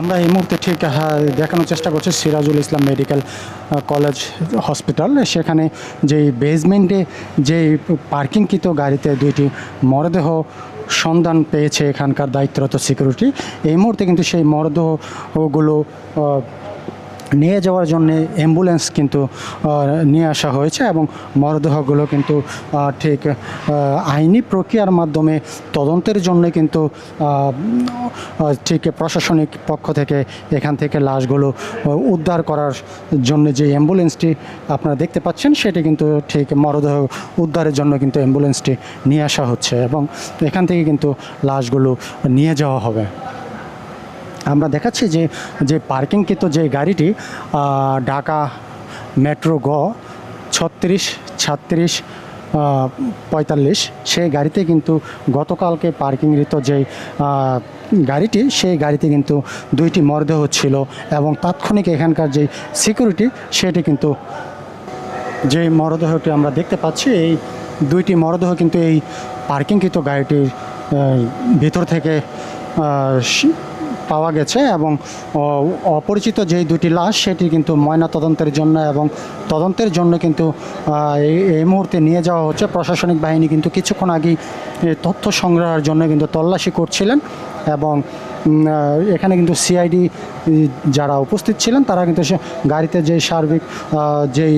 আমরা এই মুহূর্তে ঠিক দেখানোর চেষ্টা করছি Sirajul Islam medical college hospital. সেখানে যেই বেসমেন্টে যেই পার্কিংকৃত গাড়িতে দুইটি মরদেহ সন্ধান পেয়েছে এখানকার দায়িত্বরত সিকিউরিটি। এই মুহূর্তে কিন্তু সেই মরদেহগুলো নিয়ে যাওয়ার জন্য অ্যাম্বুলেন্স কিন্তু নিয়ে আসা হয়েছে এবং মরদেহগুলো কিন্তু ঠিক আইনি প্রক্রিয়ার মাধ্যমে তদন্তের জন্য কিন্তু ঠিক প্রশাসনিক পক্ষ থেকে এখান থেকে লাশগুলো উদ্ধার করার জন্য যে অ্যাম্বুলেন্সটি আপনারা দেখতে পাচ্ছেন সেটি কিন্তু ঠিক মরদেহ উদ্ধারের জন্য কিন্তু অ্যাম্বুলেন্সটি নিয়ে আসা হচ্ছে এবং এখান থেকে কিন্তু লাশগুলো নিয়ে যাওয়া হবে। আমরা দেখাচ্ছি যে পার্কিংকৃত যে গাড়িটি ঢাকা মেট্রো গ 36 36 45 সেই গাড়িতে কিন্তু গতকালকে পার্কিংকৃত যে গাড়িটি সেই গাড়িতে কিন্তু দুইটি মরদেহ ছিল এবং তাৎক্ষণিক এখানকার যে সিকিউরিটি সেটি কিন্তু যে মরদেহটি আমরা দেখতে পাচ্ছি এই দুইটি মরদেহ কিন্তু এই পার্কিংকৃত গাড়িটির ভিতর থেকে পাওয়া গেছে এবং অপরিচিত যেই দুটি লাশ সেটি কিন্তু ময়না তদন্তের জন্য এবং তদন্তের জন্য কিন্তু এই মুহূর্তে নিয়ে যাওয়া হচ্ছে। প্রশাসনিক বাহিনী কিন্তু কিছুক্ষণ আগেই তথ্য সংগ্রহের জন্য কিন্তু তল্লাশি করছিলেন এবং এখানে কিন্তু সিআইডি যারা উপস্থিত ছিলেন তারা কিন্তু গাড়িতে যে সার্বিক যেই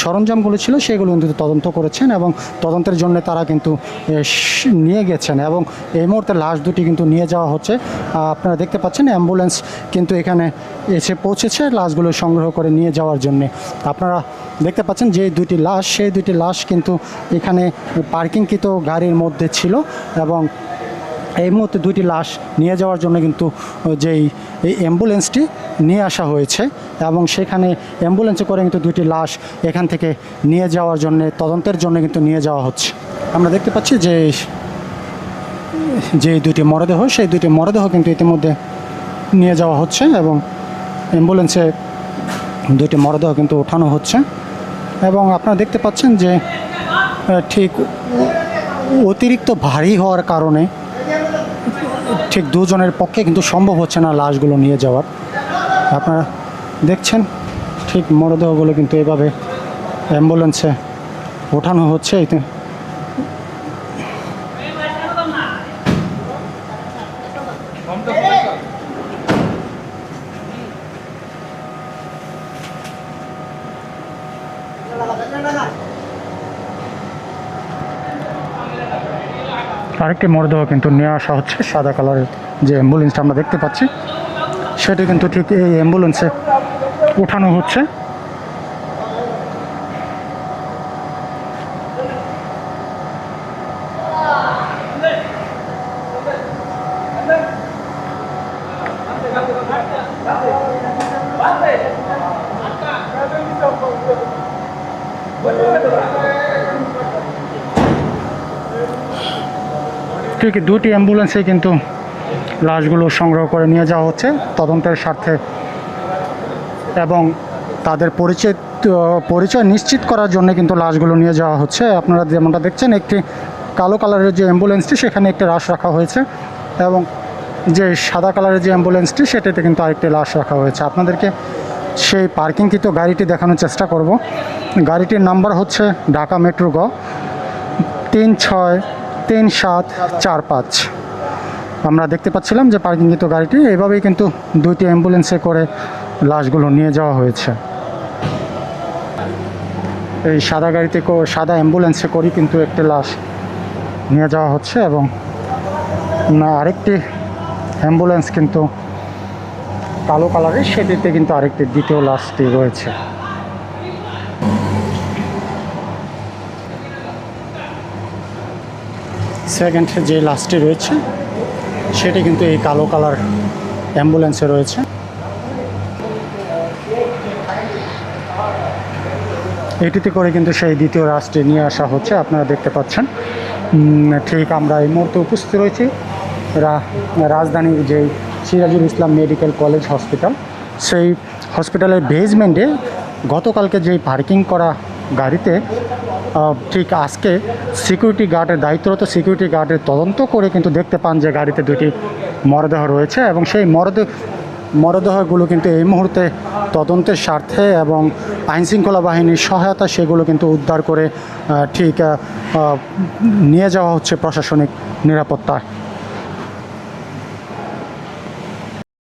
সরঞ্জামগুলো ছিল সেগুলো কিন্তু তদন্ত করেছেন এবং তদন্তের জন্য তারা কিন্তু নিয়ে গেছেন এবং এই মুহূর্তে লাশ দুটি কিন্তু নিয়ে যাওয়া হচ্ছে। আপনারা দেখতে পাচ্ছেন অ্যাম্বুলেন্স কিন্তু এখানে এসে পৌঁছেছে লাশগুলো সংগ্রহ করে নিয়ে যাওয়ার জন্যে। আপনারা দেখতে পাচ্ছেন যে দুটি লাশ সেই দুটি লাশ কিন্তু এখানে পার্কিংকৃত গাড়ির মধ্যে ছিল এবং এই মুহূর্তে দুইটি লাশ নিয়ে যাওয়ার জন্য কিন্তু এই অ্যাম্বুলেন্সটি নিয়ে আসা হয়েছে এবং সেখানে অ্যাম্বুলেন্সে করে কিন্তু দুইটি লাশ এখান থেকে নিয়ে যাওয়ার জন্য তদন্তের জন্য কিন্তু নিয়ে যাওয়া হচ্ছে। আমরা দেখতে পাচ্ছি যে দুইটি মরদেহ সেই দুইটি মরদেহ কিন্তু ইতিমধ্যে নিয়ে যাওয়া হচ্ছে এবং অ্যাম্বুলেন্সে দুইটি মরদেহ কিন্তু ওঠানো হচ্ছে এবং আপনারা দেখতে পাচ্ছেন যে ঠিক অতিরিক্ত ভারী হওয়ার কারণে ঠিক দুজনের পক্ষে কিন্তু সম্ভব হচ্ছে না লাশগুলো নিয়ে যাওয়ার। আপনারা দেখছেন ঠিক মরদেহগুলো কিন্তু এভাবে অ্যাম্বুলেন্সে ওঠানো হচ্ছে। এতে আরেকটি মরদেহ কিন্তু নিয়ে আসা হচ্ছে। সাদা কালারের যে অ্যাম্বুলেন্সটা আমরা দেখতে পাচ্ছি সেটি কিন্তু ঠিক এই অ্যাম্বুলেন্সে ওঠানো হচ্ছে। ঠিক দুটি অ্যাম্বুলেন্সে কিন্তু লাশগুলো সংগ্রহ করে নিয়ে যাওয়া হচ্ছে তদন্তের স্বার্থে এবং তাদের পরিচয় নিশ্চিত করার জন্য কিন্তু লাশগুলো নিয়ে যাওয়া হচ্ছে। আপনারা যেমনটা দেখছেন একটি কালো কালারের যে অ্যাম্বুলেন্সটি সেখানে একটি লাশ রাখা হয়েছে এবং যে সাদা কালারের যে অ্যাম্বুলেন্সটি সেটাতে কিন্তু আরেকটি লাশ রাখা হয়েছে। আপনাদেরকে সেই পার্কিংকৃত গাড়িটি দেখানোর চেষ্টা করব। গাড়িটির নাম্বার হচ্ছে ঢাকা মেট্রো গ 363745। আমরা দেখতে পাচ্ছিলাম যে পার্কিংকৃত গাড়িটি এভাবেই কিন্তু দুইটি অ্যাম্বুলেন্সে করে লাশগুলো নিয়ে যাওয়া হয়েছে। এই সাদা গাড়িতে সাদা অ্যাম্বুলেন্সে করেই কিন্তু একটি লাশ নিয়ে যাওয়া হচ্ছে এবং আরেকটি অ্যাম্বুলেন্স কিন্তু কালো কালারের সেটিতে কিন্তু আরেকটি দ্বিতীয় লাশটি রয়েছে। সেকেন্ড যে লাশটি রয়েছে সেটি কিন্তু এই কালো কালার অ্যাম্বুলেন্সে রয়েছে। এটিতে করে কিন্তু সেই দ্বিতীয় লাশটি নিয়ে আসা হচ্ছে। আপনারা দেখতে পাচ্ছেন ঠিক আমরা এই মুহূর্তে উপস্থিত রয়েছি রাজধানীর যেই Sirajul Islam medical college hospital সেই হসপিটালের বেসমেন্টে গতকালকে যেই পার্কিং করা গাড়িতে ঠিক আজকে সিকিউরিটি গার্ডের দায়িত্বরত সিকিউরিটি গার্ডের তদন্ত করে কিন্তু দেখতে পান যে গাড়িতে দুটি মরদেহ রয়েছে এবং সেই মরদেহগুলো কিন্তু এই মুহূর্তে তদন্তের স্বার্থে এবং আইনশৃঙ্খলা বাহিনীর সহায়তা সেগুলো কিন্তু উদ্ধার করে ঠিক নিয়ে যাওয়া হচ্ছে প্রশাসনিক নিরাপত্তায়।